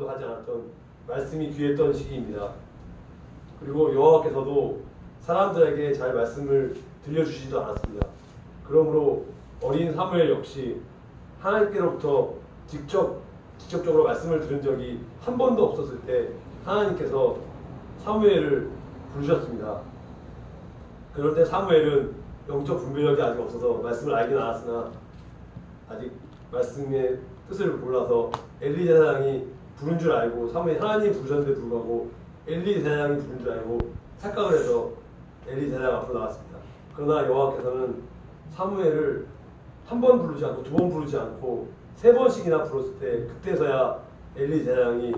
가지 않았던 말씀이 귀했던 시기입니다. 그리고 여호와께서도 사람들에게 잘 말씀을 들려주시지도 않았습니다. 그러므로 어린 사무엘 역시 하나님께로부터 직접적으로 말씀을 들은 적이 한 번도 없었을 때 하나님께서 사무엘을 부르셨습니다. 그럴 때 사무엘은 영적 분별력이 아직 없어서 말씀을 알긴 알았으나 아직 말씀의 뜻을 몰라서 엘리 제사장이 부른 줄 알고 사무엘 하나님이 부르셨는데 불구하고 엘리 제사장이 부른 줄 알고 착각을 해서 엘리 제사장 앞으로 나갔습니다. 그러나 여호와께서는 사무엘을 한 번 부르지 않고 두 번 부르지 않고 세 번씩이나 불렀을 때 그때서야 엘리 제사장이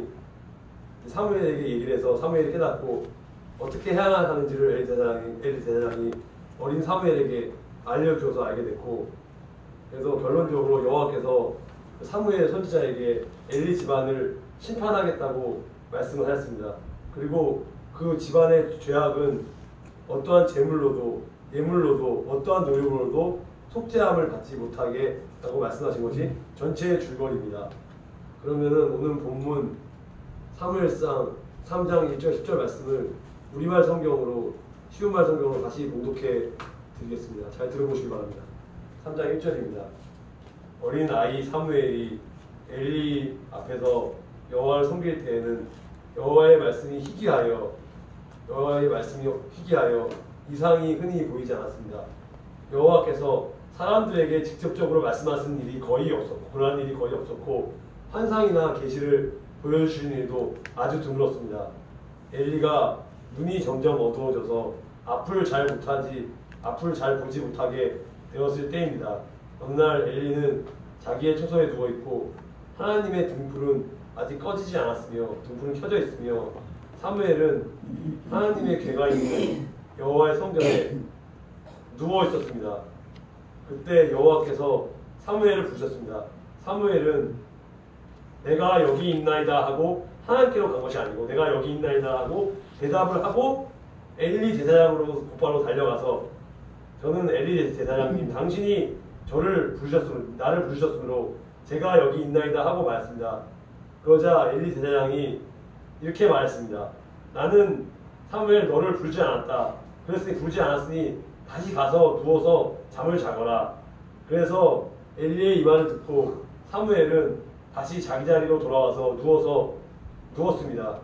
사무엘에게 얘기를 해서 사무엘이 깨닫고 어떻게 해야 하는지를 엘리 제사장이 어린 사무엘에게 알려주어서 알게 됐고, 그래서 결론적으로 여호와께서 사무엘 선지자에게 엘리 집안을 심판하겠다고 말씀을 하였습니다. 그리고 그 집안의 죄악은 어떠한 재물로도 예물로도 어떠한 노력으로도 속죄함을 받지 못하게 라고 말씀하신 것이 전체의 줄거리입니다. 그러면은 오늘 본문 사무엘상 3장 1절 10절 말씀을 우리말 성경으로 쉬운 말 성경으로 다시 봉독해 드리겠습니다. 잘 들어보시기 바랍니다. 3장 1절입니다. 어린 아이 사무엘이 엘리 앞에서 여호와를 섬길 때에는 여호와의 말씀이 희귀하여 이상이 흔히 보이지 않았습니다. 여호와께서 사람들에게 직접적으로 말씀하신 일이 거의 없었고 그러한 일이 거의 없었고 환상이나 계시를 보여주시는 일도 아주 드물었습니다. 엘리가 눈이 점점 어두워져서 앞을 잘 보지 못하게 되었을 때입니다. 어느 날 엘리는 자기의 처소에 누워있고 하나님의 등불은 아직 꺼지지 않았으며 등불은 켜져 있으며 사무엘은 하나님의 궤가 있는 여호와의 성전에 누워 있었습니다. 그때 여호와께서 사무엘을 부르셨습니다. 사무엘은 내가 여기 있나이다 하고 하나님께로 간 것이 아니고 내가 여기 있나이다 하고 대답을 하고 엘리 제사장으로 곧바로 달려가서 저는 엘리 제사장님 당신이 나를 부르셨으므로 제가 여기 있나이다 하고 말했습니다. 그러자 엘리 제사장이 이렇게 말했습니다. 나는 사무엘 너를 부르지 않았다. 부르지 않았으니 다시 가서 누워서 잠을 자거라. 그래서 엘리의 이 말을 듣고 사무엘은 다시 자기 자리로 돌아와서 누웠습니다.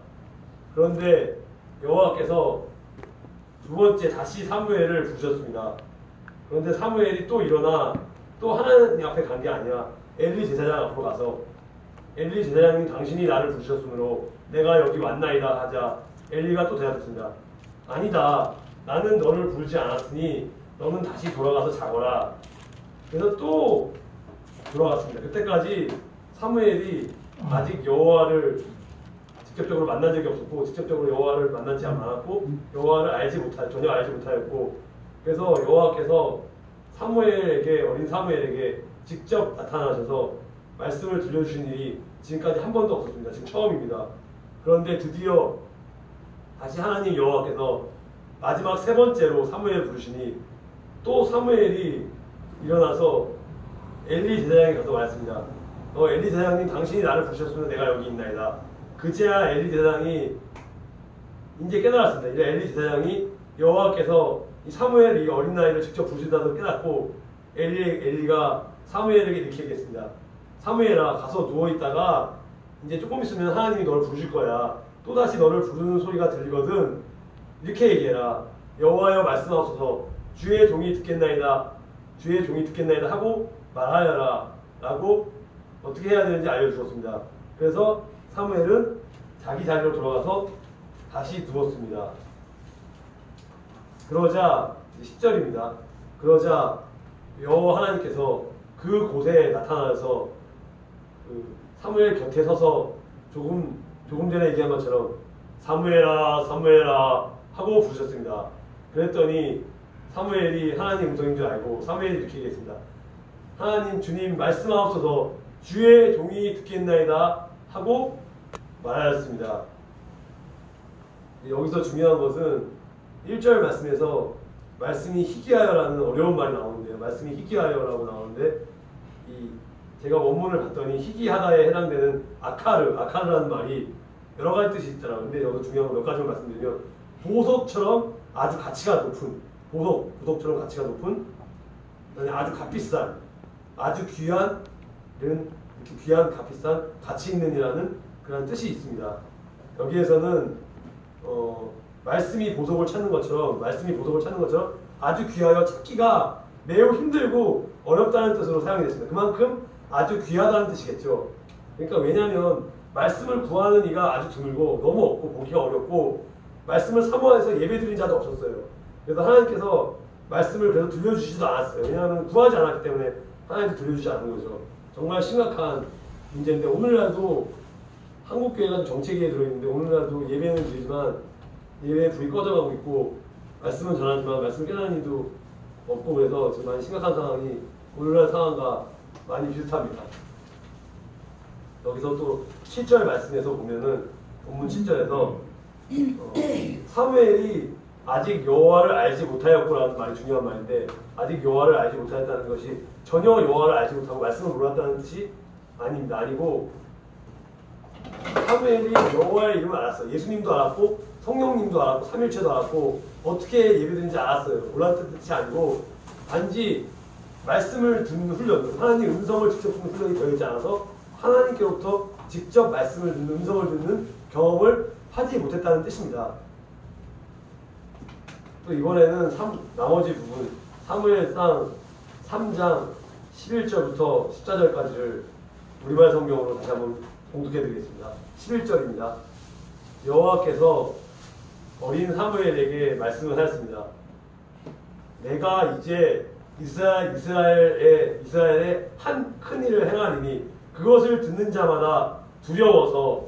그런데 여호와께서 두 번째 다시 사무엘을 부르셨습니다. 그런데 사무엘이 또 일어나 또 하나님 앞에 간 게 아니라 엘리 제사장 앞으로 가서 엘리 제사장님 당신이 나를 부르셨으므로 내가 여기 왔나이다 하자 엘리가 또 대답했습니다. 아니다. 나는 너를 부르지 않았으니 너는 다시 돌아가서 자거라. 그래서 또 돌아갔습니다. 그때까지 사무엘이 아직 여호와를 직접적으로 만난 적이 없었고 직접적으로 여호와를 만나지 않았고 여호와를 전혀 알지 못하였고 그래서 여호와께서 어린 사무엘에게 직접 나타나셔서 말씀을 들려주신 일이 지금까지 한 번도 없었습니다. 지금 처음입니다. 그런데 드디어 다시 하나님 여호와께서 마지막 세 번째로 사무엘을 부르시니 또 사무엘이 일어나서 엘리 제사장에 가서 말했습니다. 엘리 제사장님 당신이 나를 부르셨으면 내가 여기 있나이다. 그제야 엘리 제사장이 이제 깨달았습니다. 이제 엘리 제사장이 여호와께서 이 사무엘 이 어린 나이를 직접 부르신다고 깨닫고 엘리가 사무엘에게 이렇게 얘기했습니다. 사무엘아 가서 누워있다가 이제 조금 있으면 하나님이 너를 부르실 거야. 또다시 너를 부르는 소리가 들리거든. 이렇게 얘기해라. 여호와여 말씀하소서 주의 종이 듣겠나이다 하고 말하여라 라고 어떻게 해야 되는지 알려주었습니다. 그래서 사무엘은 자기 자리로 돌아가서 다시 누웠습니다. 그러자 10절입니다. 그러자 여호와 하나님께서 그 곳에 나타나서 사무엘 곁에 서서 조금 전에 얘기한 것처럼 사무엘아 사무엘아 하고 부르셨습니다. 그랬더니 사무엘이 하나님 음성인 줄 알고 사무엘이 이렇게 얘기했습니다. 하나님 주님 말씀하옵소서 주의 종이 듣겠나이다 하고 말하였습니다. 여기서 중요한 것은 1절 말씀에서 말씀이 희귀하여라는 어려운 말이 나오는데요. 말씀이 희귀하여라고 나오는데 이 제가 원문을 봤더니 희귀하다에 해당되는 아카르라는 말이 여러 가지 뜻이 있더라고요. 근데 여기서 중요한 거 몇 가지만 말씀드리면 보석처럼 아주 가치가 높은 보석처럼 가치가 높은 아주 값비싼 아주 귀한 이런 이렇게 귀한 값비싼 가치 있는이라는 그런 뜻이 있습니다. 여기에서는 말씀이 보석을 찾는 것처럼 아주 귀하여 찾기가 매우 힘들고 어렵다는 뜻으로 사용이 됐습니다. 그만큼 아주 귀하다는 뜻이겠죠. 그러니까 왜냐하면 말씀을 구하는 이가 아주 드물고 너무 없고 보기가 어렵고 말씀을 사모해서 예배드린 자도 없었어요. 그래서 하나님께서 말씀을 그래서 들려주시지도 않았어요. 왜냐하면 구하지 않았기 때문에 하나님도 들려주지 않은 거죠. 정말 심각한 문제인데 오늘날도 한국교회가 정체기에 들어있는데 오늘날도 예배는 드리지만 예배의 불이 꺼져가고 있고 말씀은 전하지만 말씀을 깨닫는 이도 없고 그래서 정말 심각한 상황이 오늘날 상황과 많이 비슷합니다. 여기서 또 7절 말씀에서 보면은 본문 7절에서 사무엘이 아직 여호와를 알지 못하였고라는 말이 중요한 말인데 아직 여호와를 알지 못하였다는 것이 전혀 여호와를 알지 못하고 말씀을 몰랐다는 뜻이 아닙니다. 아니고 사무엘이 여호와의 이름을 알았어요. 예수님도 알았고 성령님도 알았고 삼일체도 알았고 어떻게 예배드리는지 알았어요. 몰랐다는 뜻이 아니고 단지 말씀을 듣는 훈련, 하나님 음성을 직접 듣는 훈련이 되어 있지 않아서 하나님께로부터 직접 말씀을 듣는 음성을 듣는 경험을 하지 못했다는 뜻입니다. 또 이번에는 나머지 부분 사무엘상 3장 11절부터 14절까지를 우리말 성경으로 다시 한번 봉독해 드리겠습니다. 11절입니다. 여호와께서 어린 사무엘에게 말씀을 하였습니다. 내가 이제 이스라엘에 한 큰 일을 행하리니 그것을 듣는 자마다 두려워서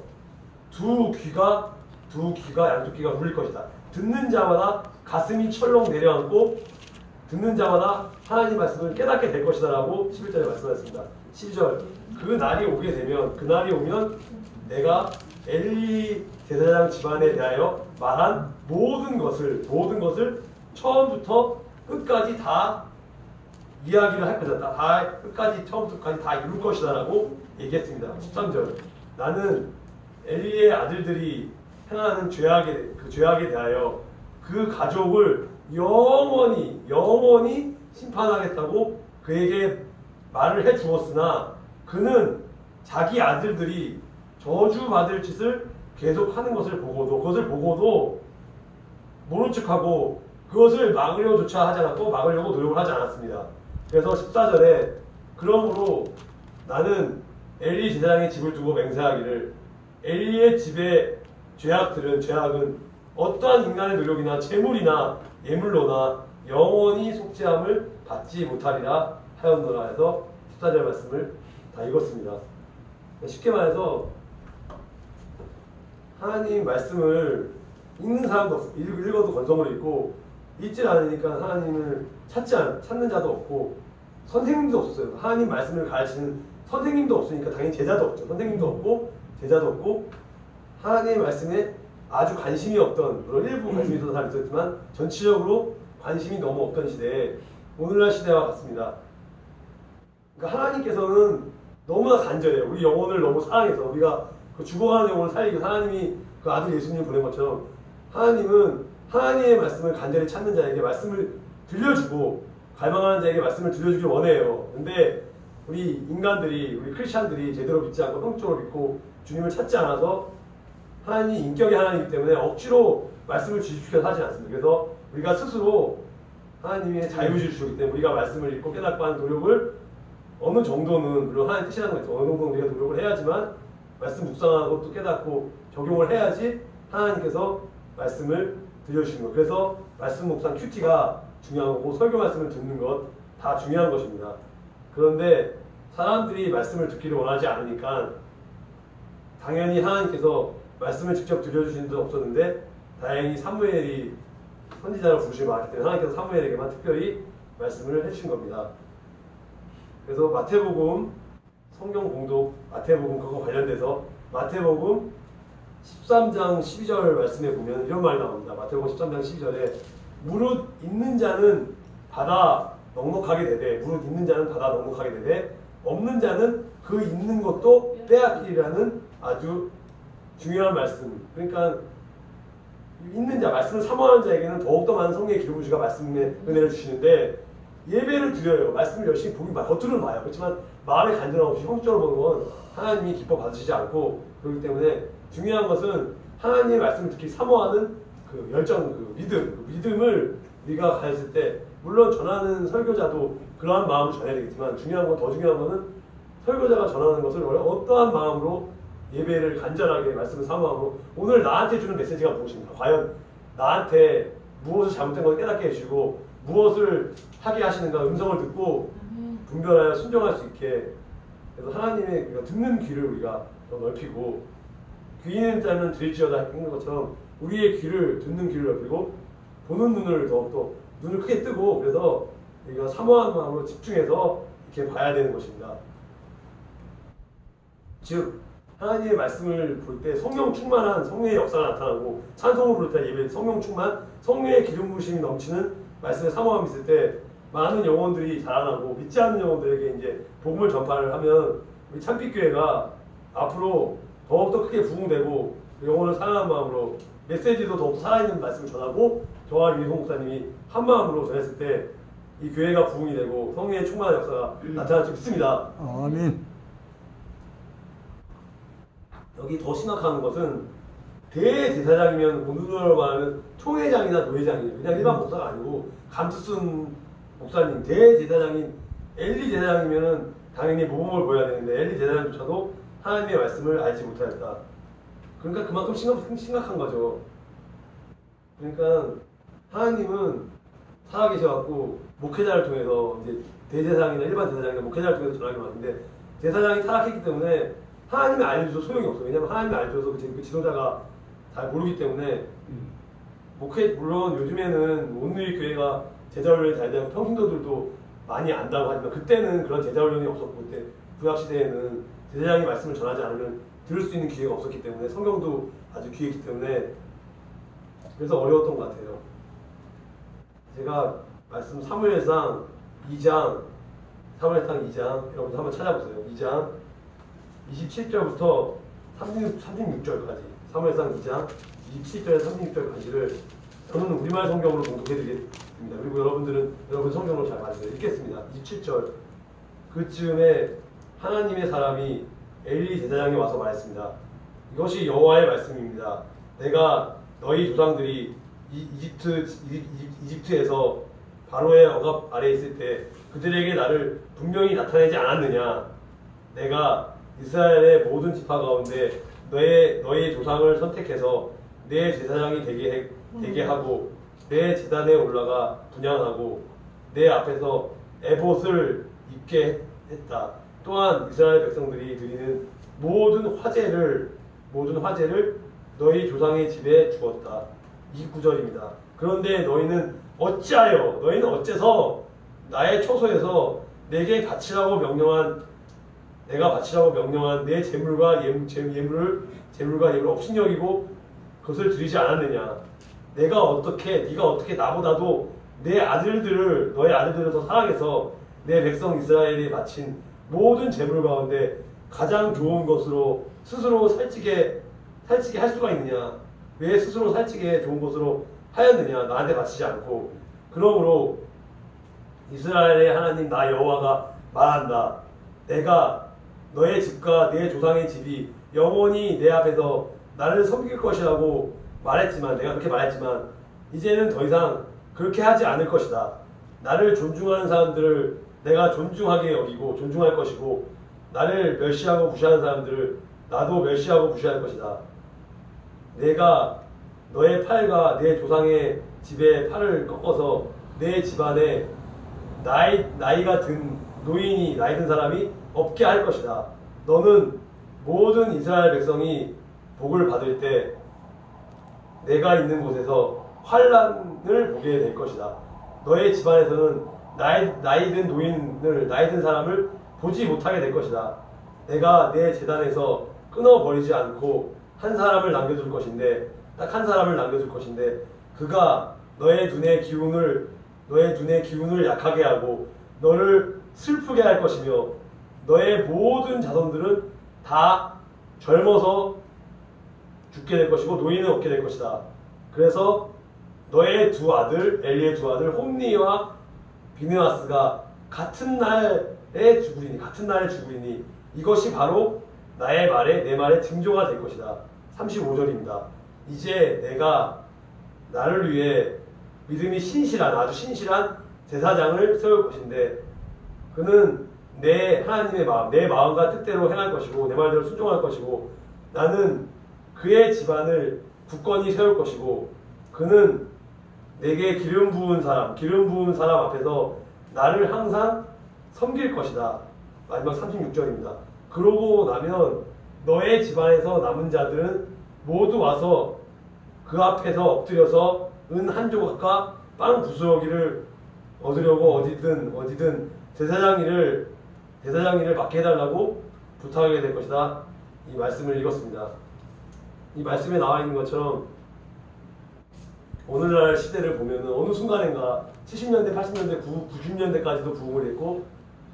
두 귀가 양쪽 귀가 울릴 것이다. 듣는 자마다 가슴이 철렁 내려앉고 듣는 자마다 하나님 말씀을 깨닫게 될 것이다 라고 11절에 말씀하셨습니다. 12절 그 날이 오면 내가 엘리 제사장 집안에 대하여 말한 모든 것을 처음부터 끝까지 다 이야기를 할 것이다. 다 끝까지 처음부터 끝까지 다 이룰 것이다 라고 얘기했습니다. 13절 나는 엘리의 아들들이 행하는 죄악에 대하여 그 가족을 영원히 심판하겠다고 그에게 말을 해 주었으나 그는 자기 아들들이 저주받을 짓을 계속하는 것을 보고도 모른 척하고 그것을 막으려조차 하지 않았고 막으려고 노력을 하지 않았습니다. 그래서 14절에 그러므로 나는 엘리 제사장의 집을 두고 맹세하기를 엘리의 집의 죄악은 어떠한 인간의 노력이나 재물이나 예물로나 영원히 속죄함을 받지 못하리라 하였노라 해서 14절 말씀을 다 읽었습니다. 쉽게 말해서 하나님 말씀을 읽는 사람도 없고 읽어도 건성으로 읽고 읽질 않으니까 하나님을 찾는 자도 없고 선생님도 없었어요. 하나님 말씀을 가르치는 선생님도 없으니까 당연히 제자도 없죠. 선생님도 없고 제자도 없고 하나님의 말씀에 아주 관심이 없던 물론 일부 관심이 있던 사람이 있었지만 전체적으로 관심이 너무 없던 시대에 오늘날 시대와 같습니다. 그러니까 하나님께서는 너무나 간절해요. 우리 영혼을 너무 사랑해서 우리가 그 죽어가는 영혼을 살리기 위해서 하나님이 그 아들 예수님을 보낸 것처럼 하나님은 하나님의 말씀을 간절히 찾는 자에게 말씀을 들려주고 갈망하는 자에게 말씀을 들려주길 원해요. 근데 우리 인간들이 우리 크리스찬들이 제대로 믿지 않고 형적으로 믿고 주님을 찾지 않아서 하나님이 인격의 하나님이기 때문에 억지로 말씀을 주입시켜서 하지 않습니다. 그래서 우리가 스스로 하나님의 자유주의를 주셨기 때문에 우리가 말씀을 읽고 깨닫고 하는 노력을 어느 정도는 물론 하나님 뜻이라는 거 있죠. 어느 정도는 우리가 노력을 해야지만 말씀 묵상하고 또 깨닫고 적용을 해야지 하나님께서 말씀을 들려주시는 것. 그래서 말씀 묵상 큐티가 중요한 거고 설교 말씀을 듣는 것 다 중요한 것입니다. 그런데 사람들이 말씀을 듣기를 원하지 않으니까 당연히 하나님께서 말씀을 직접 들려주시는 데 없었는데 다행히 사무엘이 선지자를 부르시고 왔기 때문에 하나님께서 사무엘에게만 특별히 말씀을 해주신 겁니다. 그래서 마태복음 성경 공독 마태복음 그거 관련돼서 마태복음 13장 12절 말씀에 보면 이런 말이 나옵니다. 마태복음 13장 12절에 무릇 있는 자는 바다 넉넉하게 되되 없는 자는 그 있는 것도 빼앗기리라는 아주 중요한 말씀. 그러니까 있는 자, 말씀을 사모하는 자에게는 더욱더 많은 성령의 기름 부으시가 말씀의 은혜를 주시는데 예배를 드려요. 말씀을 열심히 보기 겉으로는 봐요. 그렇지만 마음의 간절함 없이 형식적으로 보는 건 하나님이 기뻐 받으시지 않고, 그렇기 때문에 중요한 것은 하나님의 말씀을 듣기 사모하는 그 열정, 그 믿음을 우리가 가졌을 때, 물론 전하는 설교자도 그러한 마음을 전해야 되겠지만 더 중요한 것은 설교자가 전하는 것을 어떠한 마음으로 예배를 간절하게 말씀을 사모하고 오늘 나한테 주는 메시지가 무엇인가, 과연 나한테 무엇을 잘못된 것을 깨닫게 해주시고 무엇을 하게 하시는가 음성을 듣고 분별하여 순종할 수 있게, 그래서 하나님의 듣는 귀를 우리가 더 넓히고, 귀 있는 자는 들을지어다 했는 것처럼 우리의 귀를, 듣는 귀를 넓히고 보는 눈을 더욱더 눈을 크게 뜨고, 그래서 우리가 사모하는 마음으로 집중해서 이렇게 봐야 되는 것입니다. 즉 하나님의 말씀을 볼 때 성령 충만한 성령의 역사가 나타나고, 찬송을 부를 때 예배 성령 충만, 성령의 기름 부으심이 넘치는 말씀의 사모함이 있을 때 많은 영혼들이 자라나고, 믿지 않는 영혼들에게 이제 복음을 전파를 하면 우리 참빛교회가 앞으로 더욱더 크게 부흥되고 영혼을 사랑하는 마음으로 메시지도 더욱더 살아있는 말씀을 전하고, 저와 유희성 목사님이 한 마음으로 전했을 때 이 교회가 부흥이 되고 성령의 충만한 역사가 나타날 줄 믿습니다. 아멘. 여기 더 심각한 것은 대제사장이면 오늘로 말하는 총회장이나 노회장이에요. 그냥 일반 목사가 아니고 감투쓴 목사님, 대제사장인 엘리 제사장이면은 당연히 모범을 보여야 되는데 엘리 제사장조차도 하나님의 말씀을 알지 못하였다. 그러니까 그만큼 심각한 거죠. 그러니까 하나님은 살아계셔갖고 목회자를 통해서 이제 대제사장이나 일반 제사장이나 목회자를 통해서 전하게 왔는데, 제사장이 타락했기 때문에 하나님의 알려줘서 소용이 없어요. 왜냐하면 하나님의 알려줘서 그 지도자가 잘 모르기 때문에. 물론 요즘에는 온누리 교회가 제자훈련이 잘 되고 평신도들도 많이 안다고 하지만, 그때는 그런 제자훈련이 없었고, 그때 구약시대에는 제사장이 말씀을 전하지 않으면 들을 수 있는 기회가 없었기 때문에, 성경도 아주 귀했기 때문에 그래서 어려웠던 것 같아요. 제가 말씀 사무엘상 2장, 여러분 한번 찾아보세요. 2장 27절부터 36절까지, 사무엘상 2장 27절에서 36절까지를 저는 우리말 성경으로 봉독해드리겠습니다. 그리고 여러분들은 여러분 성경으로 잘 봐주세요. 읽겠습니다. 27절. 그쯤에 하나님의 사람이 엘리 제사장에 와서 말했습니다. 이것이 여호와의 말씀입니다. 내가 너희 조상들이 이집트에서 바로의 억압 아래 있을 때 그들에게 나를 분명히 나타내지 않았느냐? 내가 이스라엘의 모든 지파 가운데 너의 조상을 선택해서 내 제사장이 되게 하고 내 제단에 올라가 분향하고 내 앞에서 에봇을 입게 했다. 또한 이스라엘 백성들이 드리는 모든 화제를 너희 조상의 집에 주었다. 29절입니다. 그런데 너희는 어째서 나의 초소에서 내가 바치라고 명령한 내 재물과 예물을 업신여기고 그것을 드리지 않았느냐? 네가 어떻게 나보다도 너의 아들들을 더 사랑해서 내 백성 이스라엘이 바친 모든 재물 가운데 가장 좋은 것으로 스스로 살찌게 할 수가 있느냐? 왜 스스로 살찌게 좋은 것으로 하였느냐? 나한테 바치지 않고. 그러므로 이스라엘의 하나님 나 여호와가 말한다. 내가 너의 집과 내 조상의 집이 영원히 내 앞에서 나를 섬길 것이라고 내가 그렇게 말했지만 이제는 더 이상 그렇게 하지 않을 것이다. 나를 존중하는 사람들을 내가 존중하게 여기고 존중할 것이고, 나를 멸시하고 무시하는 사람들을 나도 멸시하고 무시할 것이다. 내가 너의 팔과 내 조상의 집에 팔을 꺾어서 내 집안에 나이가 든 사람이 없게 할 것이다. 너는 모든 이스라엘 백성이 복을 받을 때 내가 있는 곳에서 환난을 보게 될 것이다. 너의 집안에서는 나이 든 사람을 보지 못하게 될 것이다. 내가 내 제단에서 끊어버리지 않고 한 사람을 남겨줄 것인데, 딱 한 사람을 남겨줄 것인데, 그가 너의 눈의 기운을 약하게 하고 너를 슬프게 할 것이며 너의 모든 자손들은 다 젊어서 죽게 될 것이고 노인은 없게 될 것이다. 그래서 너의 두 아들 엘리의 두 아들 홈니와 비느하스가 같은 날에 죽으리니 이것이 바로 나의 말에 내 말의 징조가 될 것이다. 35절입니다. 이제 내가 나를 위해 믿음이 신실한 아주 신실한 제사장을 세울 것인데 그는 내 하나님의 마음 내 마음과 뜻대로 행할 것이고 내 말대로 순종할 것이고 나는 그의 집안을 굳건히 세울 것이고 그는 내게 기름 부은 사람 앞에서 나를 항상 섬길 것이다. 마지막 36절입니다. 그러고 나면 너의 집안에서 남은 자들은 모두 와서 그 앞에서 엎드려서 은 한 조각과 빵 부스러기를 얻으려고 어디든 제사장 일을 맡게 해달라고 부탁하게 될 것이다. 이 말씀을 읽었습니다. 이 말씀에 나와 있는 것처럼 오늘날 시대를 보면 어느 순간인가 70년대, 80년대, 90년대까지도 부흥을 했고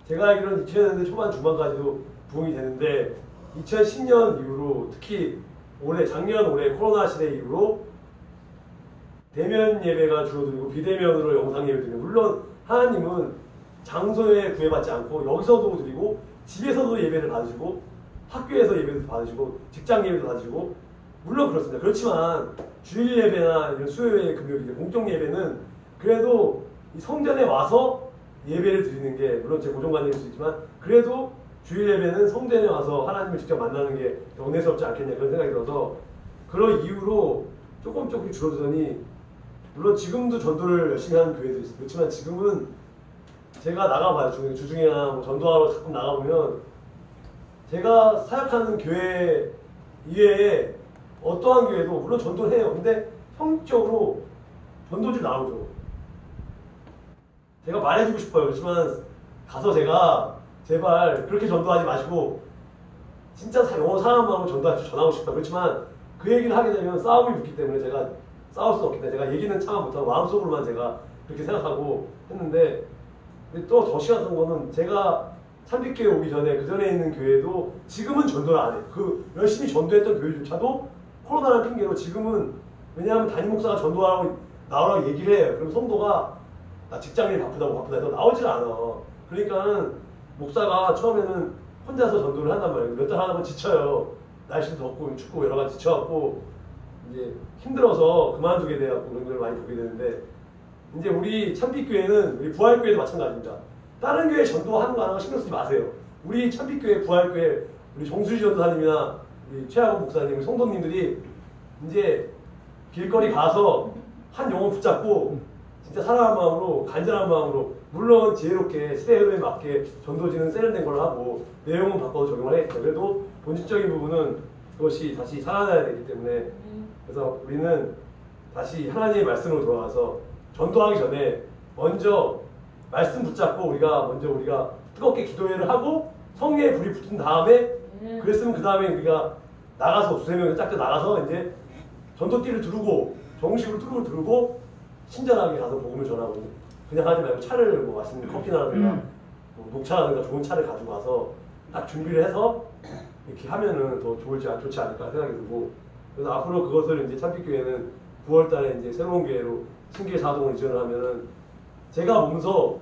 제가 알기로는 2000년대 초반, 중반까지도 부흥이 되는데 2010년 이후로 특히 작년 올해 코로나 시대 이후로 대면 예배가 줄어들고 비대면으로 영상 예배 드리는 물론 하나님은 장소에 구애받지 않고 여기서도 드리고 집에서도 예배를 받으시고 학교에서 예배도 받으시고 직장 예배도 받으시고 물론 그렇습니다. 그렇지만 주일 예배나 이런 수요일, 금요일 공적 예배는 그래도 이 성전에 와서 예배를 드리는 게 물론 제 고정관념일 수 있지만 그래도 주일 예배는 성전에 와서 하나님을 직접 만나는 게 더 은혜스럽지 않겠냐 그런 생각이 들어서 그런 이유로 조금 줄어들더니 물론 지금도 전도를 열심히 하는 교회들이 있어요. 그렇지만 지금은 제가 나가봐요. 주중이나 뭐 전도하러 가끔 나가보면 제가 사역하는 교회 이외에 어떠한 교회도 물론 전도를 해요. 근데 형식적으로 전도지 나오죠. 제가 말해주고 싶어요. 그렇지만 가서 제가 제발 그렇게 전도하지 마시고 진짜 영어 사람 마음으로 전하고 싶다. 그렇지만 그 얘기를 하게 되면 싸움이 붙기 때문에 제가 싸울 수 없기 때문에 제가 얘기는 참아 못하고 마음속으로만 제가 그렇게 생각하고 했는데 또 더 심각한 거는 제가 참빛교회 오기 전에 그 전에 있는 교회도 지금은 전도를 안 해요. 그 열심히 전도했던 교회조차도 코로나라는 핑계로 지금은 왜냐하면 담임 목사가 전도하라고 나오라고 얘기를 해요. 그럼 성도가 나 직장일 바쁘다 해서 나오질 않아. 그러니까 목사가 처음에는 혼자서 전도를 한단 말이에요. 몇 달 하다 보면 지쳐요. 날씨도 덥고 춥고 여러 가지 지쳐갖고 이제 힘들어서 그만두게 돼갖고 그런 걸 많이 보게 되는데 이제 우리 참빛교회는 우리 부활교회도 마찬가지입니다. 다른 교회 전도하는 거 하나 신경 쓰지 마세요. 우리 참빛교회 부활교회 우리 정수지 전도사님이나 우리 최하건 목사님, 우리 성도님들이 이제 길거리 가서 한 영혼 붙잡고 진짜 사랑하는 마음으로 간절한 마음으로 물론 지혜롭게 시대 흐름에 맞게 전도지는 세련된 걸 하고 내용은 바꿔서 적용을 해야겠죠. 그래도 본질적인 부분은 그것이 다시 살아나야 되기 때문에 그래서 우리는 다시 하나님의 말씀으로 돌아가서 전도하기 전에 먼저 말씀 붙잡고 우리가 뜨겁게 기도회를 하고 성령의 불이 붙은 다음에 그랬으면 그 다음에 우리가 나가서 두세 명이 짝져 나가서 이제 전도띠를 두르고 정식으로 뚜루를 두르고 친절하게 가서 복음을 전하고 그냥 하지 말고 차를 뭐 맛있는 커피나라든가 뭐 녹차라든가 좋은 차를 가지고 가서 딱 준비를 해서 이렇게 하면은 더 좋지 않을까 생각이 들고 그래서 앞으로 그것을 이제 참빛교회는 9월달에 이제 새로운 교회로 신길 사동을 이전을 하면은 제가 몸소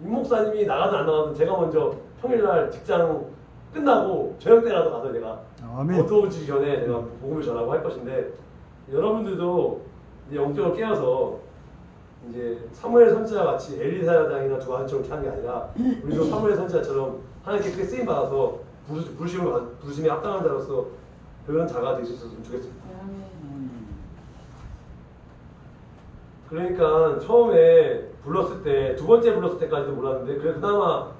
임 목사님이 나가든 안 나가든 제가 먼저 평일날 직장 끝나고 저녁 때라도 가서 내가 어두워지기 전에 내가 복음을 전하고 할 것인데 여러분들도 이제 영적으로 깨어서 이제 사무엘 선지자 같이 엘리 사장이나 두 아들처럼 하는 게 아니라 우리도 사무엘 선지자처럼 하나님께 크게 쓰임 받아서 부르심에 합당한 자로서 그런 자가 될 수 있었으면 좋겠습니다. 그러니까 처음에 불렀을 때 두 번째 불렀을 때까지도 몰랐는데 그나마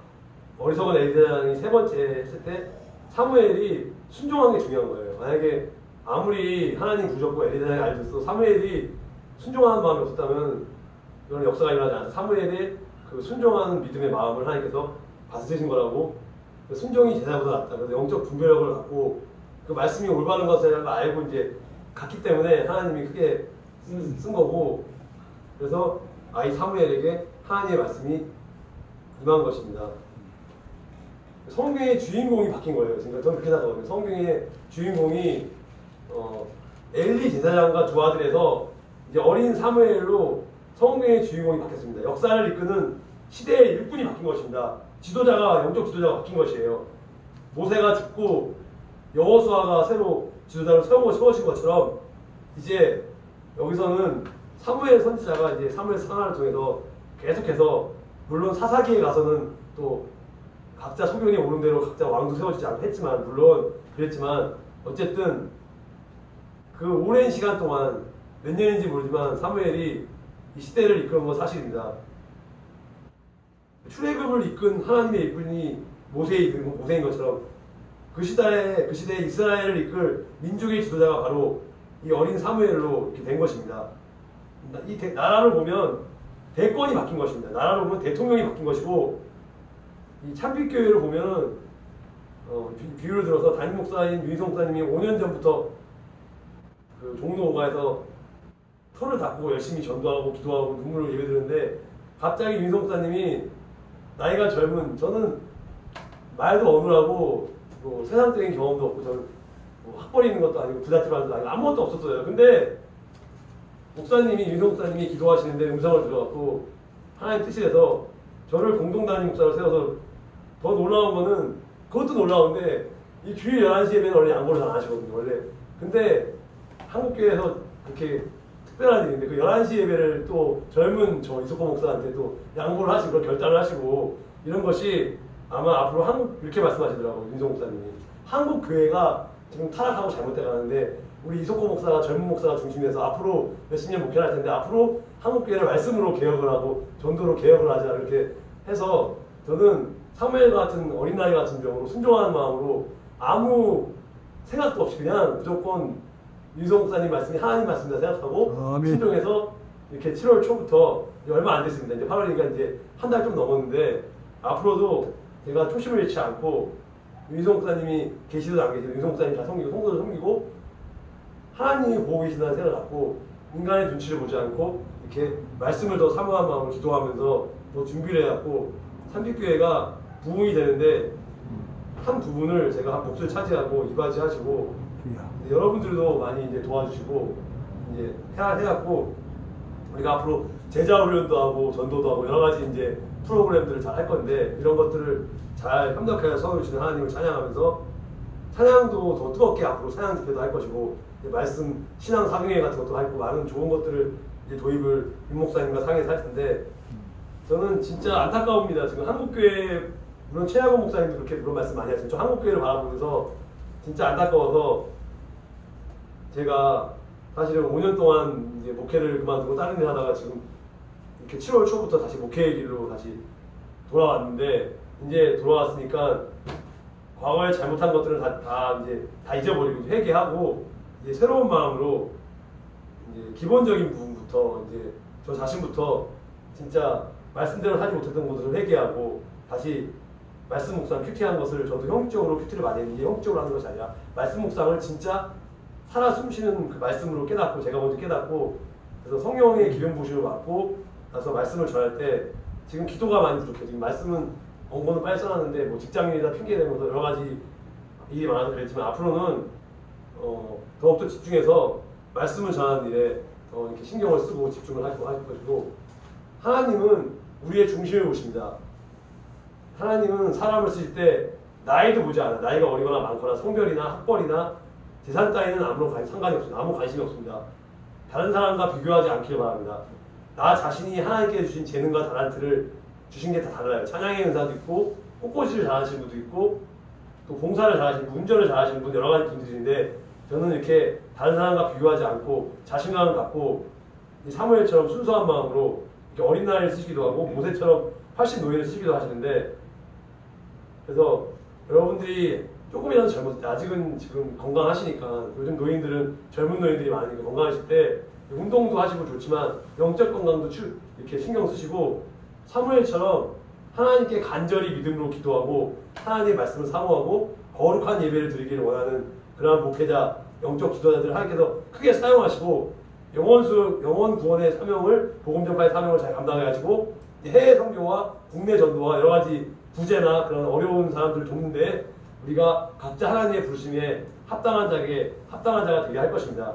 어리석은 엘리사장이 세 번째 했을 때 사무엘이 순종하는 게 중요한 거예요. 만약에 아무리 하나님 구셨고 엘리사장이 알겠어 사무엘이 순종하는 마음이 없었다면 이런 역사가 일어나지 않아서 사무엘의 그 순종하는 믿음의 마음을 하나님께서 받으신 거라고 순종이 제사보다 낫다. 그래서 영적 분별력을 갖고 그 말씀이 올바른 것을 알고 이제 갔기 때문에 하나님이 크게 쓴 거고 그래서 아이 사무엘에게 하나님의 말씀이 임한 것입니다. 성경의 주인공이 바뀐 거예요. 그러니까 저는 그렇게 생각하거든요. 성경의 주인공이 엘리 제사장과 두 아들에서 이제 어린 사무엘로 성경의 주인공이 바뀌었습니다. 역사를 이끄는 시대의 일꾼이 바뀐 것입니다. 지도자가 영적 지도자가 바뀐 것이에요. 모세가 죽고 여호수아가 새로 지도자로 세워진 것처럼 이제 여기서는 사무엘 선지자가 이제 사무엘 상하를 통해서 계속해서 물론 사사기에 가서는 또 각자 소견이 오른 대로 각자 왕도 세워지지 않고 했지만 물론 그랬지만 어쨌든 그 오랜 시간 동안 몇 년인지 모르지만 사무엘이 이 시대를 이끄는 건 사실입니다. 출애굽을 이끈 하나님의 일꾼이 모세인 것처럼 그 시대에 이스라엘을 이끌 민족의 지도자가 바로 이 어린 사무엘로 이렇게 된 것입니다. 이 나라를 보면 대권이 바뀐 것입니다. 나라를 보면 대통령이 바뀐 것이고 이 참빛교회를 보면은 비유를 들어서 담임 목사인 유희성 목사님이 5년 전부터 그 종로 5가에서 털을 닦고 열심히 전도하고 기도하고 눈물로 예배드렸는데 갑자기 유희성 목사님이 나이가 젊은 저는 말도 어눌하고 뭐 세상적인 경험도 없고 저는 뭐 학벌이 있는 것도 아니고 부잣집안도 아니고 아무것도 없었어요. 근데 목사님이 유희성 목사님이 기도하시는데 음성을 들어갖고 하나님 뜻이라서 저를 공동단임 목사로 세워서 더 놀라운 거는 그것도 놀라운데 이 주일 11시 예배는 원래 양보를 잘 안 하시거든요. 원래. 근데 한국교회에서 그렇게 특별한 일인데 그 11시 예배를 또 젊은 저 이석호 목사한테 또 양보를 하시고 결단을 하시고 이런 것이 아마 앞으로 한국 이렇게 말씀하시더라고요. 윤성 목사님이. 한국 교회가 지금 타락하고 잘못돼 가는데 우리 이석호 목사가 젊은 목사가 중심에서 앞으로 몇십 년 목회를 할 텐데 앞으로 한국 교회를 말씀으로 개혁을 하고 전도로 개혁을 하자 이렇게 해서 저는 사무엘 같은 어린아이 같은 경우로 순종하는 마음으로 아무 생각도 없이 그냥 무조건 윤성 목사님 말씀이 하나님 말씀이다 생각하고 아멘. 순종해서 이렇게 7월 초부터 얼마 안 됐습니다. 이제 8월이니까 이제 한 달 좀 넘었는데 앞으로도 제가 초심을 잃지 않고 윤성 목사님이 계시든 안 계시든 윤성 목사님 다 섬기고 성도를 섬기고 하나님이 보고 계신다는 생각을 갖고 인간의 눈치를 보지 않고 이렇게 말씀을 더 사모한 마음으로 기도하면서 더 준비를 해갖고 삼빛교회가 부흥이 되는데 한 부분을 제가 한 몫을 차지하고 이바지하시고 여러분들도 많이 이제 도와주시고 이제 해갖고 우리가 앞으로 제자 훈련도 하고 전도도 하고 여러 가지 이제 프로그램들을 잘 할 건데 이런 것들을 잘 협력해서 선을 주시는 하나님을 찬양하면서 찬양도 더 뜨겁게 앞으로 찬양 집회도 할 것이고 말씀 신앙 상회 같은 것도 하고 많은 좋은 것들을 이제 도입을 윤 목사님과 상의해서 할 텐데 저는 진짜 안타까웁니다. 지금 한국교회 물론 최하고 목사님도 그렇게 그런 말씀 많이 하시죠. 저 한국교회를 바라보면서 진짜 안타까워서 제가 사실은 5년 동안 이제 목회를 그만두고 다른 일 하다가 지금 이렇게 7월 초부터 다시 목회의 길로 다시 돌아왔는데 이제 돌아왔으니까 과거에 잘못한 것들은 다 이제 다 잊어버리고 회개하고 이제 새로운 마음으로 이제 기본적인 부분부터 이제 저 자신부터 진짜 말씀대로 하지 못했던 것들을 회개하고 다시 말씀 묵상 큐티한 것을 저도 형식적으로 큐티를 많이 했는데 형식적으로 하는 것이 아니라 말씀 묵상을 진짜 살아 숨쉬는 그 말씀으로 깨닫고 제가 먼저 깨닫고 그래서 성령의 기름 부심을 받고 나서 말씀을 전할 때 지금 기도가 많이 부족해. 지금 말씀은 원고는 빨리 써놨는데 뭐 직장인이다 핑계 대면서 여러 가지 일이 많아서 그랬지만 앞으로는 더욱더 집중해서 말씀을 전하는 일에 더 이렇게 신경을 쓰고 집중을 하실 것이고 하나님은 우리의 중심을 보십니다. 하나님은 사람을 쓰실 때 나이도 보지 않아요. 나이가 어리거나 많거나 성별이나 학벌이나 재산 따위는 아무런 상관이 없습니다. 아무 관심이 없습니다. 다른 사람과 비교하지 않길 바랍니다. 나 자신이 하나님께 주신 재능과 달란트를 주신 게 다 달라요. 찬양의 은사도 있고 꽃꽂이를 잘하시는 분도 있고 또 봉사를 잘하시는 분, 운전을 잘하시는 분 여러 가지 분들인데 저는 이렇게 다른 사람과 비교하지 않고 자신감을 갖고 사무엘처럼 순수한 마음으로 이렇게 어린 나이를 쓰시기도 하고 모세처럼 80 노인을 쓰시기도 하시는데 그래서 여러분들이 조금이라도 젊었을 때 아직은 지금 건강하시니까 요즘 노인들은 젊은 노인들이 많으니까 건강하실 때 운동도 하시고 좋지만 영적 건강도 이렇게 신경 쓰시고 사무엘처럼 하나님께 간절히 믿음으로 기도하고 하나님의 말씀을 사모하고 거룩한 예배를 드리기를 원하는 그러한 목회자, 영적 지도자들을 하나님께서 크게 사용하시고 영원 구원의 사명을 복음 전파의 사명을 잘 감당해가지고 해외 선교와 국내 전도와 여러 가지 부재나 그런 어려운 사람들을 돕는데 우리가 각자 하나님의 부르심에 합당한 자가 되게 할 것입니다.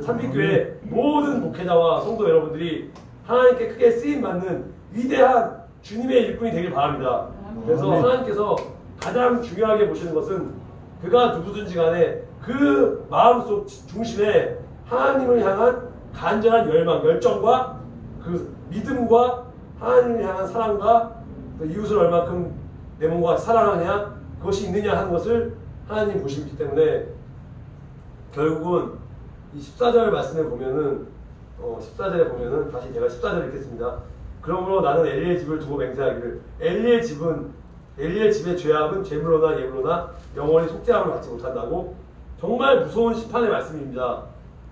참빛교회 모든 목회자와 성도 여러분들이 하나님께 크게 쓰임받는 위대한 주님의 일꾼이 되길 바랍니다. 그래서 하나님께서 가장 중요하게 보시는 것은 그가 누구든지 간에 그 마음속 중심에 하나님을 향한 간절한 열정과 그 믿음과 하나님을 향한 사랑과 그 이웃을 얼마큼 내 몸과 사랑하냐 그것이 있느냐 하는 것을 하나님 보시기 때문에 결국은 이 14절 말씀에 보면은 14절에 보면은 다시 제가 14절 읽겠습니다. 그러므로 나는 엘리의 집을 두고 맹세하기를 엘리의 집의 죄악은 제물로나 예물로나 영원히 속죄함을 받지 못한다고. 정말 무서운 심판의 말씀입니다.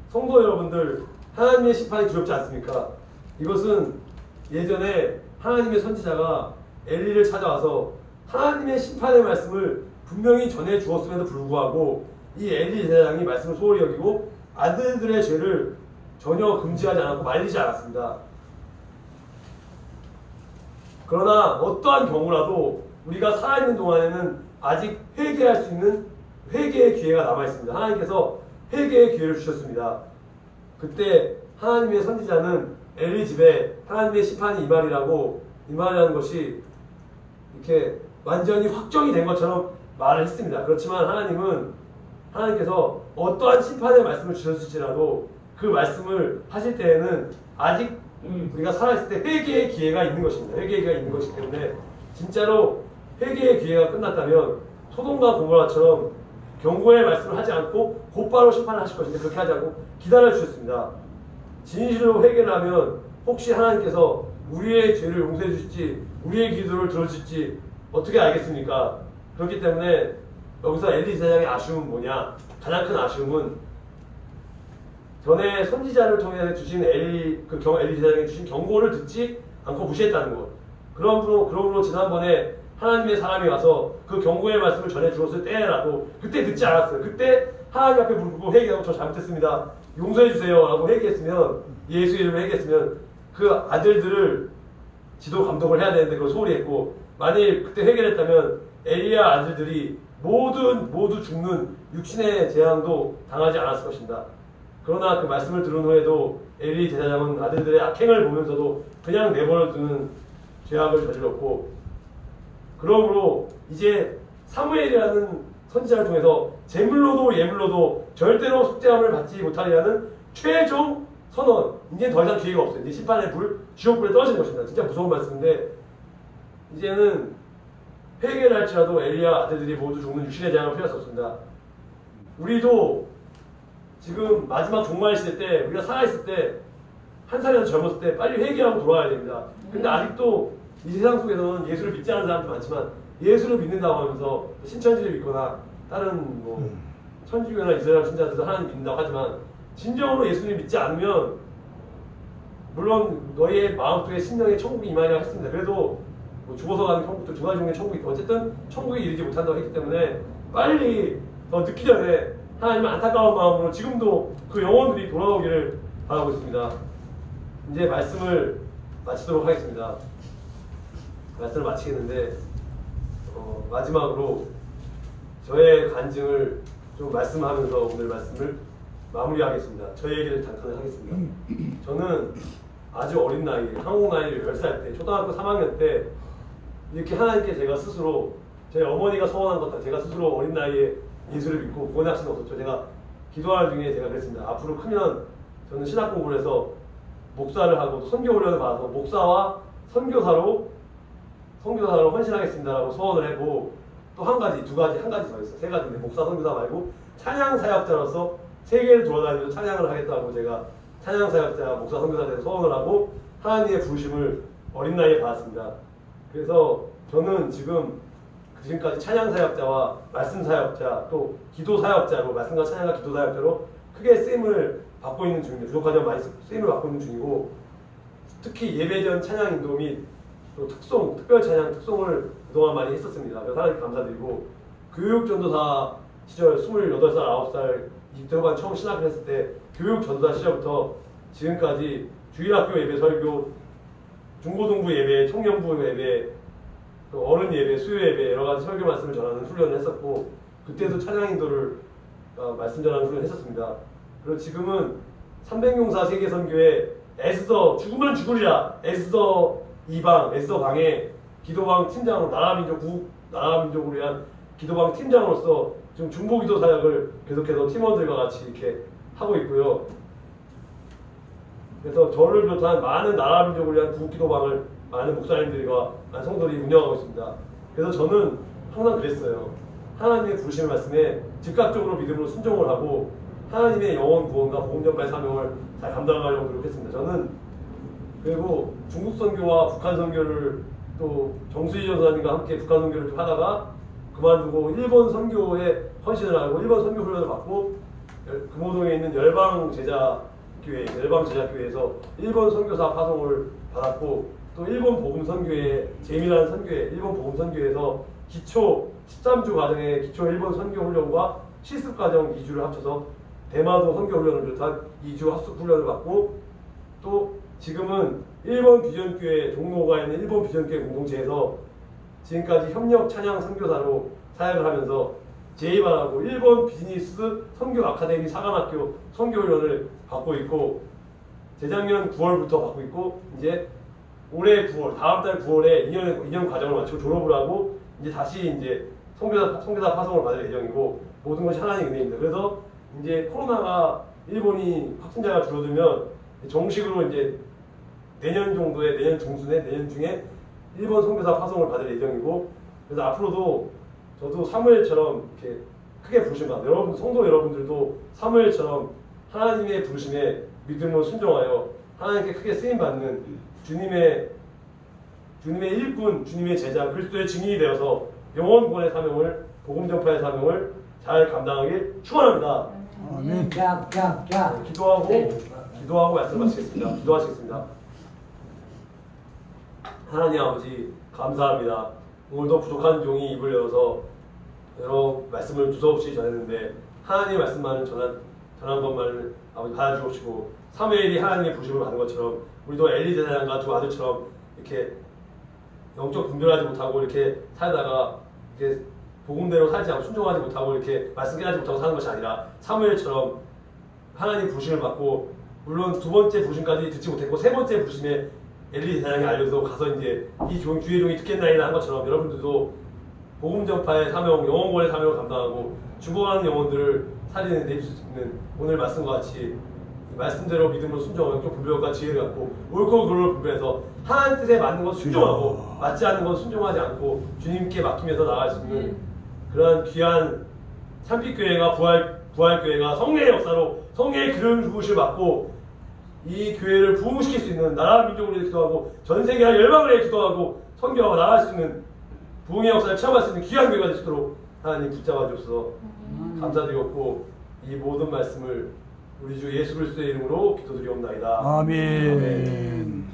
성도 여러분들, 하나님의 심판이 두렵지 않습니까? 이것은 예전에 하나님의 선지자가 엘리를 찾아와서 하나님의 심판의 말씀을 분명히 전해 주었음에도 불구하고 이 엘리 제사장이 말씀을 소홀히 여기고 아들들의 죄를 전혀 금지하지 않았고 말리지 않았습니다. 그러나 어떠한 경우라도 우리가 살아있는 동안에는 아직 회개할 수 있는 회개의 기회가 남아있습니다. 하나님께서 회개의 기회를 주셨습니다. 그때 하나님의 선지자는 엘리 집에 하나님의 심판이 임하리라는 것이 이렇게 완전히 확정이 된 것처럼 말을 했습니다. 그렇지만 하나님께서 어떠한 심판의 말씀을 주셨을지라도 그 말씀을 하실 때에는 아직 우리가 살아있을 때 회개의 기회가 있는 것입니다. 회개의 기회가 있는 것이기 때문에 진짜로 회개의 기회가 끝났다면 소돔과 고모라처럼 경고의 말씀을 하지 않고 곧바로 심판을 하실 것인데 그렇게 하지 않고 기다려 주셨습니다. 진실로 회개를 하면 혹시 하나님께서 우리의 죄를 용서해 주실지 우리의 기도를 들어주실지 어떻게 알겠습니까? 그렇기 때문에 여기서 엘리 제사장의 아쉬움은 뭐냐? 가장 큰 아쉬움은 전에 선지자를 통해 주신 엘리 제사장이 주신 경고를 듣지 않고 무시했다는 것. 그러므로 지난번에 하나님의 사람이 와서 그 경고의 말씀을 전해 주었을 때라도 그때 듣지 않았어요. 그때 하나님 앞에 무릎 꿇고 회개하고 저 잘못했습니다. 용서해 주세요 라고 회개했으면 예수 이름으로 회개했으면 그 아들들을 지도 감독을 해야 되는데 그걸 소홀히 했고 만일 그때 회개를 했다면 엘리야 아들들이 모두 죽는 육신의 재앙도 당하지 않았을 것입니다. 그러나 그 말씀을 들은 후에도 엘리 제사장은 아들들의 악행을 보면서도 그냥 내버려두는 죄악을 저질렀고 그러므로 이제 사무엘이라는 선지자를 통해서 제물로도 예물로도 절대로 속죄함을 받지 못하리라는 최종 선언. 이제 더 이상 기회가 없어요. 이제 심판의 지옥불에 떨어지는 것입니다. 진짜 무서운 말씀인데 이제는 회개를 할지라도 엘리야 아들들이 모두 죽는 육신의 재앙을 피할 수 없습니다. 우리도 지금 마지막 종말 시대 때 우리가 살아있을 때 한 살이라도 젊었을 때 빨리 회개하고 돌아와야 됩니다. 근데 아직도 이 세상 속에서는 예수를 믿지 않는 사람도 많지만 예수를 믿는다고 하면서 신천지를 믿거나 다른 천주교나 이스라엘 신자들도 하나님 믿는다고 하지만 진정으로 예수를 믿지 않으면 물론 너희의 마음속에 심령에 천국이 임하리라고 했습니다. 그래도 죽어서 가는 천국도 두 가지 중에 천국이 있고 어쨌든 천국에 이르지 못한다고 했기 때문에 빨리 더 늦기 전에 하나님의 안타까운 마음으로 지금도 그 영혼들이 돌아오기를 바라고 있습니다. 이제 말씀을 마치도록 하겠습니다. 말씀을 마치겠는데 마지막으로 저의 간증을 좀 말씀하면서 오늘 말씀을 마무리하겠습니다. 저의 얘기를 잠깐 하겠습니다. 저는 아주 어린 나이에 한국 나이로 10살 때 초등학교 3학년 때 이렇게 하나님께 제가 스스로 제 어머니가 소원한 것과 제가 스스로 어린 나이에 예수를 믿고 구원의 확신이 없었죠. 제가 기도하는 중에 제가 그랬습니다. 앞으로 크면 저는 신학 공부를 해서 목사를 하고 선교 훈련을 받아서 목사와 선교사로 헌신하겠습니다라고 소원을 했고 또 한 가지 더 있어요. 세 가지인데 목사 선교사 말고 찬양 사역자로서 세계를 돌아다니면서 찬양을 하겠다고 제가 찬양 사역자 목사 선교사에 대해서 소원을 하고 하나님의 부르심을 어린 나이에 받았습니다. 그래서 저는 지금까지 찬양 사역자와 말씀 사역자 또 기도 사역자로 말씀과 찬양과 기도 사역자로 크게 쓰임을 받고 있는 중입니다. 부족하지만 많이 쓰임을 받고 있는 중이고 특히 예배전 찬양 인도 및 또 특별 찬양 특송을 그동안 많이 했었습니다. 그래서 하나님께 감사드리고 교육전도사 시절 28살, 9살 20대 후반 처음 신학을 했을 때 교육전도사 시절부터 지금까지 주일학교 예배 설교, 중고등부 예배, 청년부 예배 또 어른 예배, 수요 예배 여러 가지 설교 말씀을 전하는 훈련을 했었고 그때도 찬양 인도를 말씀 전하는 훈련을 했었습니다. 그리고 지금은 300용사 세계 선교회 에스더 죽으면 죽으리라 에스더 2방 에스더 방의 기도방 팀장으로 나라 민족을 위한 기도방 팀장으로서 지금 중보기도 사역을 계속해서 팀원들과 같이 이렇게 하고 있고요. 그래서 저를 비롯한 많은 나라 민족을 위한 구기도방을 많은 목사님들과 많은 성도들이 운영하고 있습니다. 그래서 저는 항상 그랬어요. 하나님의 부르시는 말씀에 즉각적으로 믿음으로 순종을 하고 하나님의 영혼 구원과 복음 전파의 사명을 잘 감당하려고 노력했습니다. 저는 그리고 중국 선교와 북한 선교를 또 정수희 전사님과 함께 북한 선교를 좀 하다가 그만두고 일본 선교에 헌신을 하고 일본 선교 훈련을 받고 금호동에 있는 열방 제자교회에서 일본 선교사 파송을 받았고 또 일본 복음 선교회 재미난 선교회 일본 복음 선교회에서 기초 13주 과정의 기초 일본 선교 훈련과 실습 과정 2주를 합쳐서 대마도 선교 훈련을 비롯한 2주 합숙 훈련을 받고 또 지금은 일본 비전교회 종로가 있는 일본 비전교회 공동체에서 지금까지 협력 찬양 선교사로 사역을 하면서 제2반하고 일본 비즈니스 선교 아카데미 사관학교 선교 훈련을 받고 있고 재작년 9월부터 받고 있고 이제 올해 9월 다음 달 9월에 2년 과정을 마치고 졸업을 하고 이제 다시 이제 선교사 파송을 받을 예정이고 모든 것이 하나님의 은혜입니다. 그래서 이제 코로나가 일본이 확진자가 줄어들면 정식으로 이제 내년 중순에 내년 중에 일본 선교사 파송을 받을 예정이고 그래서 앞으로도 저도 사무엘처럼 이렇게 크게 부르시면 여러분 성도 여러분들도 사무엘처럼 하나님의 부르심에 믿음으로 순종하여 하나님께 크게 쓰임 받는 주님의 일꾼, 주님의 제자, 그리스도의 증인이 되어서 영원 구원의 사명을 복음 전파의 사명을 잘 감당하길 축원합니다. 아멘. 기도하고 말씀하시겠습니다. 기도하시겠습니다. 하나님 아버지 감사합니다. 오늘도 부족한 종이 입을 열어서 여러 말씀을 두서없이 전했는데 하나님의 말씀만을 전한 것만을 아버지 받아주옵시고 사무엘이 하나님의 부르심을 받은 것처럼 우리도 엘리 제사장과 두 아들처럼 이렇게 영적 분별하지 못하고 이렇게 살다가 이렇게 복음대로 살지 않고 순종하지 못하고 이렇게 말씀 깨닫지 못하고 사는 것이 아니라 사무엘처럼 하나님 부르심을 받고 물론 두 번째 부르심까지 듣지 못했고 세 번째 부르심에 엘리 제사장이 알려서 가서 이제 이 주의 종이 듣겠나이다 한 것처럼 여러분들도 복음 전파의 사명, 영혼구원의 사명을 감당하고 죽어가는 영혼들을 살리는 데 입수 있는 오늘 말씀과 같이 말씀대로 믿음으로 순종하고 영적 분별과 지혜를 갖고 옳고 그름을 분별해서 하나님 뜻에 맞는 것 순종하고 맞지 않는 것 순종하지 않고 주님께 맡기면서 나아갈 수 있는 그러한 귀한 참빛교회가 부활교회가 성례의 역사로 성례의 기름 부으심을 받고 이 교회를 부흥시킬 수 있는 나라 민족을 위해 기도하고 전 세계 열방을 위해 기도하고 선교하고 나아갈 수 있는 부흥의 역사를 체험할 수 있는 귀한 교회가 되시도록 하나님 붙잡아 주옵소서. 감사드렸고 이 모든 말씀을 우리 주 예수 그리스도의 이름으로 기도드리옵나이다. 아멘. 아멘.